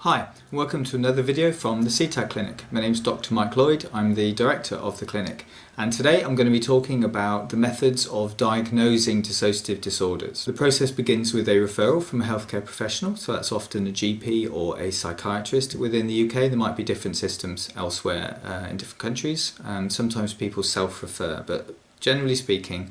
Hi, and welcome to another video from the CTAD Clinic. My name is Dr. Mike Lloyd, I'm the director of the clinic, and today I'm going to be talking about the methods of diagnosing dissociative disorders. The process begins with a referral from a healthcare professional, so that's often a GP or a psychiatrist. Within the UK there might be different systems elsewhere in different countries, and sometimes people self-refer, but generally speaking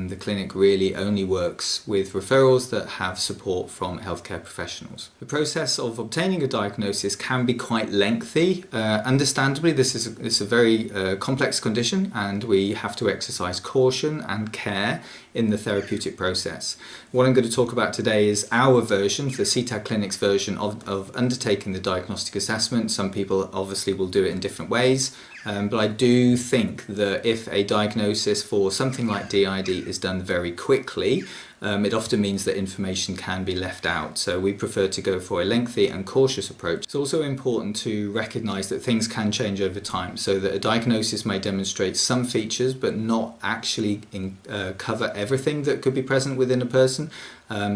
the clinic really only works with referrals that have support from healthcare professionals. The process of obtaining a diagnosis can be quite lengthy. Understandably, this is a very complex condition, and we have to exercise caution and care in the therapeutic process. What I'm going to talk about today is our version, the CTAD Clinic's version of undertaking the diagnostic assessment. Some people obviously will do it in different ways, but I do think that if a diagnosis for something like DID is done very quickly, it often means that information can be left out. So we prefer to go for a lengthy and cautious approach. It's also important to recognise that things can change over time, so that a diagnosis may demonstrate some features but not actually cover everything that could be present within a person.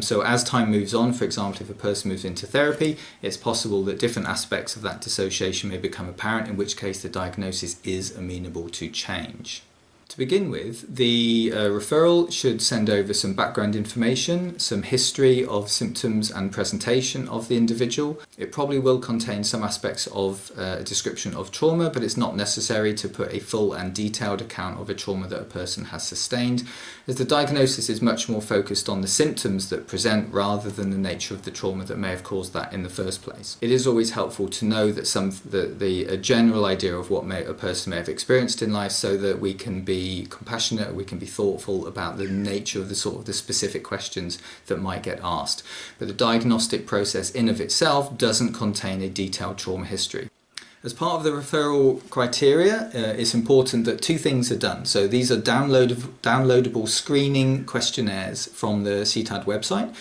So as time moves on, for example, if a person moves into therapy, it's possible that different aspects of that dissociation may become apparent, in which case the diagnosis is amenable to change. To begin with, the referral should send over some background information, some history of symptoms and presentation of the individual. It probably will contain some aspects of a description of trauma, but it's not necessary to put a full and detailed account of a trauma that a person has sustained, as the diagnosis is much more focused on the symptoms that present rather than the nature of the trauma that may have caused that in the first place. It is always helpful to know that a general idea of what a person may have experienced in life, so that we can be compassionate, we can be thoughtful about the nature of the specific questions that might get asked. But the diagnostic process in of itself doesn't contain a detailed trauma history. As part of the referral criteria, it's important that two things are done. So these are downloadable screening questionnaires from the CTAD website.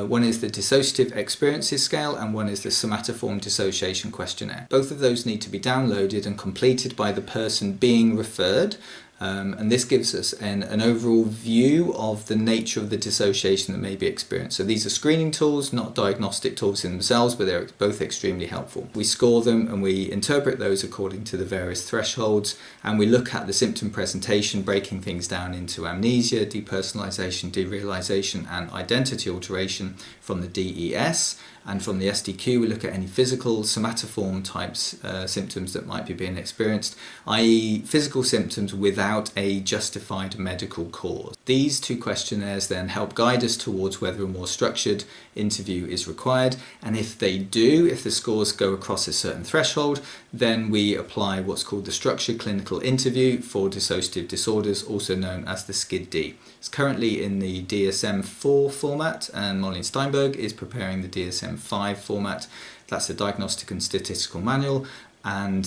One is the Dissociative Experiences Scale, and one is the Somatoform Dissociation Questionnaire. Both of those need to be downloaded and completed by the person being referred. And this gives us an overall view of the nature of the dissociation that may be experienced. So these are screening tools, not diagnostic tools in themselves, but they're both extremely helpful. We score them and we interpret those according to the various thresholds, and we look at the symptom presentation, breaking things down into amnesia, depersonalization, derealization, and identity alteration from the DES. And from the SDQ, we look at any physical, somatoform types symptoms that might be being experienced, i.e. physical symptoms without a justified medical cause. These two questionnaires then help guide us towards whether a more structured interview is required, and if they do, if the scores go across a certain threshold, then we apply what's called the structured clinical interview for dissociative disorders, also known as the SkidD. It's currently in the DSM-4 format, and Molly Steinberg is preparing the DSM-5 format. That's the Diagnostic and Statistical Manual, and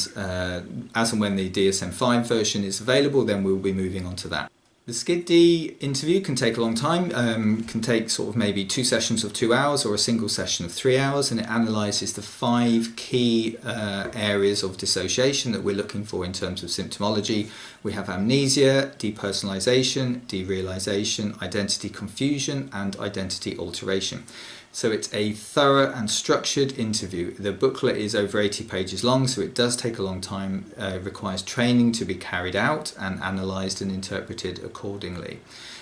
as and when the DSM-5 version is available, then we'll be moving on to that. The SkidD interview can take a long time, can take sort of maybe 2 sessions of 2 hours or a single session of 3 hours, and it analyses the 5 key areas of dissociation that we're looking for in terms of symptomology. We have amnesia, depersonalization, derealization, identity confusion, and identity alteration. So it's a thorough and structured interview. The booklet is over 80 pages long, so it does take a long time. It requires training to be carried out and analysed and interpreted accordingly.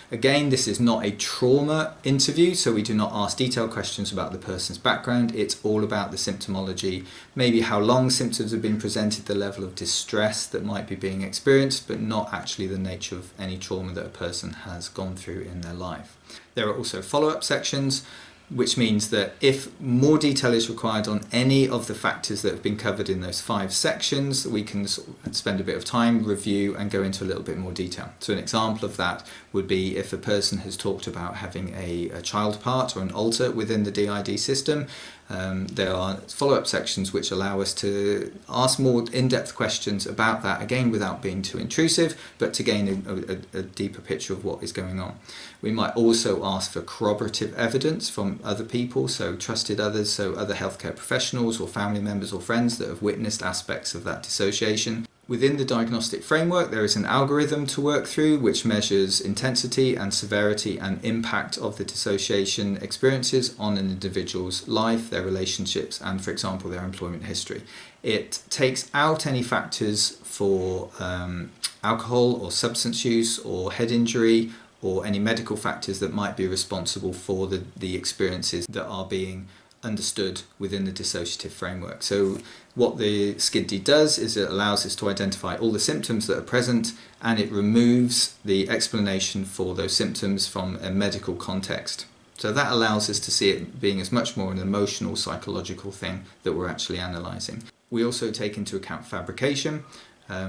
Again, this is not a trauma interview, so we do not ask detailed questions about the person's background. It's all about the symptomology, maybe how long symptoms have been presented, the level of distress that might be being experienced, but not actually the nature of any trauma that a person has gone through in their life. There are also follow-up sections, which means that if more detail is required on any of the factors that have been covered in those 5 sections, we can spend a bit of time, review, and go into a little bit more detail. So an example of that would be if a person has talked about having a child part or an alter within the DID system. There are follow-up sections which allow us to ask more in-depth questions about that, again without being too intrusive, but to gain a deeper picture of what is going on. We might also ask for corroborative evidence from other people, so trusted others, so other healthcare professionals or family members or friends that have witnessed aspects of that dissociation. Within the diagnostic framework, there is an algorithm to work through which measures intensity and severity and impact of the dissociation experiences on an individual's life, their relationships, and, for example, their employment history. It takes out any factors for alcohol or substance use or head injury or any medical factors that might be responsible for the experiences that are being understood within the dissociative framework. So what the SkidD does is it allows us to identify all the symptoms that are present, and it removes the explanation for those symptoms from a medical context. So that allows us to see it being as much more an emotional, psychological thing that we're actually analysing. We also take into account fabrication,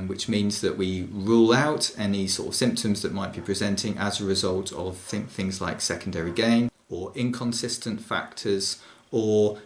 which means that we rule out any sort of symptoms that might be presenting as a result of things like secondary gain or inconsistent factors, or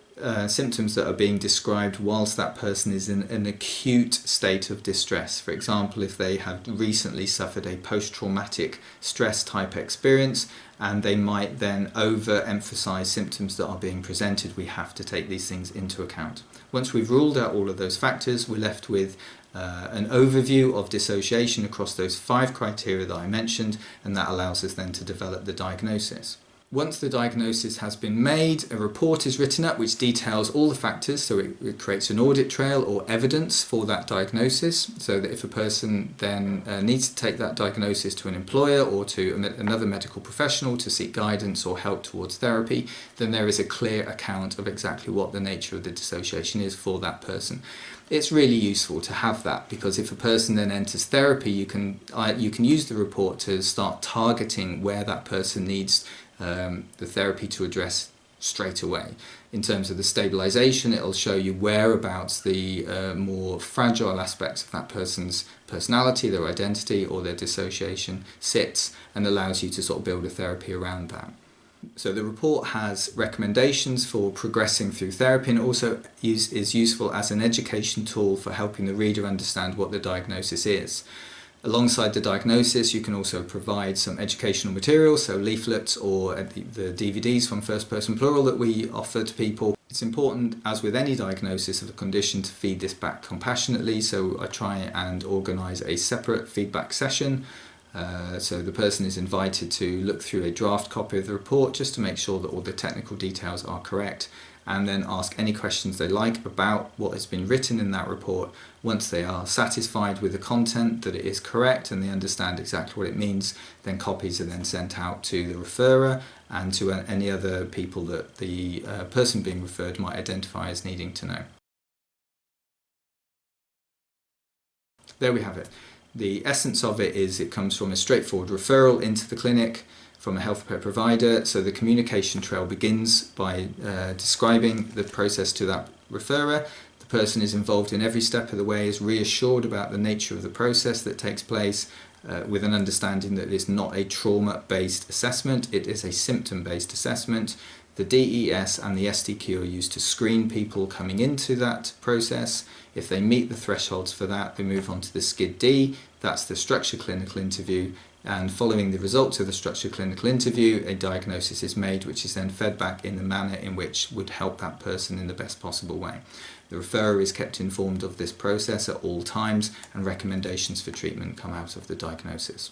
symptoms that are being described whilst that person is in an acute state of distress. For example, if they have recently suffered a post-traumatic stress type experience and they might then overemphasize symptoms that are being presented, we have to take these things into account. Once we've ruled out all of those factors, we're left with an overview of dissociation across those 5 criteria that I mentioned, and that allows us then to develop the diagnosis. Once the diagnosis has been made, a report is written up which details all the factors, so it creates an audit trail or evidence for that diagnosis, so that if a person then needs to take that diagnosis to an employer or to another medical professional to seek guidance or help towards therapy, then there is a clear account of exactly what the nature of the dissociation is for that person. It's really useful to have that, because if a person then enters therapy, you can use the report to start targeting where that person needs the therapy to address straight away. In terms of the stabilisation, it'll show you whereabouts the more fragile aspects of that person's personality, their identity or their dissociation sits, and allows you to sort of build a therapy around that. So the report has recommendations for progressing through therapy, and also is useful as an education tool for helping the reader understand what the diagnosis is. Alongside the diagnosis, you can also provide some educational materials, so leaflets or the DVDs from First Person Plural that we offer to people. It's important, as with any diagnosis of a condition, to feed this back compassionately, so I try and organise a separate feedback session. So the person is invited to look through a draft copy of the report just to make sure that all the technical details are correct, and then ask any questions they like about what has been written in that report. Once they are satisfied with the content, that it is correct and they understand exactly what it means, then copies are then sent out to the referrer and to any other people that the person being referred might identify as needing to know. There we have it. The essence of it is it comes from a straightforward referral into the clinic from a healthcare provider, so the communication trail begins by describing the process to that referrer. The person is involved in every step of the way, is reassured about the nature of the process that takes place, with an understanding that it is not a trauma-based assessment, it is a symptom-based assessment. The DES and the SDQ are used to screen people coming into that process. If they meet the thresholds for that, they move on to the SkidD, that's the structured clinical interview, and following the results of the structured clinical interview, a diagnosis is made which is then fed back in the manner in which would help that person in the best possible way. The referrer is kept informed of this process at all times, and recommendations for treatment come out of the diagnosis.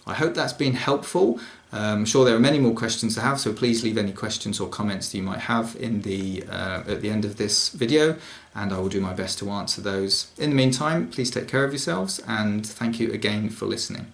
I hope that's been helpful. I'm sure there are many more questions to have, so please leave any questions or comments that you might have in at the end of this video, and I will do my best to answer those. In the meantime, please take care of yourselves, and thank you again for listening.